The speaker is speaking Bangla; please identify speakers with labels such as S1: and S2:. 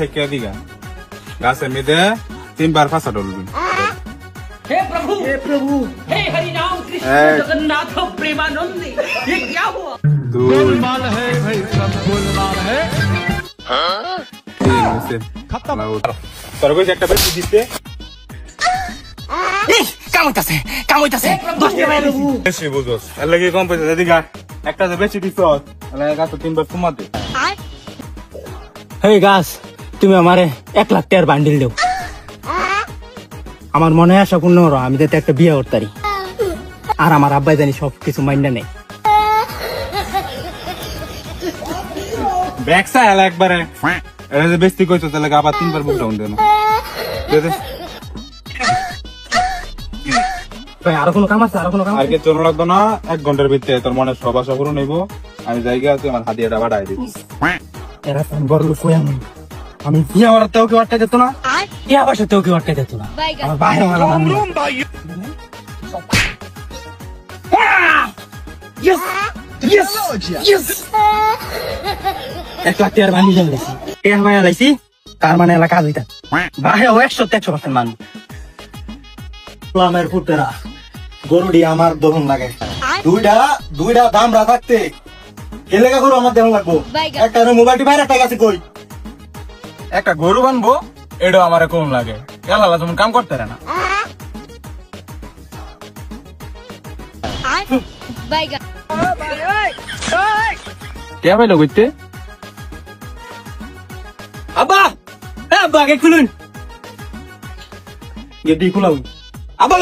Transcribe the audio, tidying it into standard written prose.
S1: থেকে দিঘা গাছের মেয়েদে 3 বার ফাঁসা ডলবেন।
S2: हे प्रभु हे हरि नाम कृष्ण जगन्नाथ प्रेमानंद ये क्या हुआ?
S3: गोलमाल है भाई, सब गोलमाल है।
S1: খতম। তোর কইছে একটা বেশি দিতে
S2: কাম হইতাছে 10 টাকা প্রভু
S1: বেশি বুঝছস এর লাগি কম পয়সা দিঘা একটা যে বেশি দিছস তাহলে গাছ 3 বার কমা দে।
S4: হেই গাছ, তুমি আমারে 1 লাখ টাকার বান্ডিল দাও। আমার মনে আশা পূর্ণ হলো, আমি যাতে একটা বিয়ে করতারি। আর আমার আব্বাই জানি সবকিছু মাইন্ডা নেই।
S1: ব্যাকসা এলা একবারে এটা যে বেশি কইছো তাহলে আবার 3 বার বুক ডাউন দেন।
S4: ভাই আর কোনো কাম আছে?
S1: আর কি চোর লাগতো না, 1 ঘন্টার ভিতরে তোর মনে সব আশা পুরো নেবো। আমি জায়গা আছে আমার হাতিয়াটা বাড়াই দিবি।
S4: এরা তো বড় লোক হই আমি বিয়ে করতেও কেউ আটকে যেত না, বিয়ে বসাতেও কেউ আটকে যেত না। আমার বাইরে আমার এক লাখ টাকার বান্ডিল লাইছি, টেহা মায়া লাইছি, তার মানে এলাকা কাজ হইতা বাইরে 100% মানুষ। আমার পুতেরা গরুডি আমার দহন লাগে, দুইটা দাম থাকতে গেলে গরু আমার দেহ লাগবো। একটা মোবাইলটি বাইরে একটা গেছে কই,
S1: একটা গরু বানবো এটা আমার কোন লাগে, এলালা যেমন কাম করতে না। কে ভাই লগইতে
S4: আব্বা আব্বা আগে খুলুন, গেটি খুলাও আব্বা।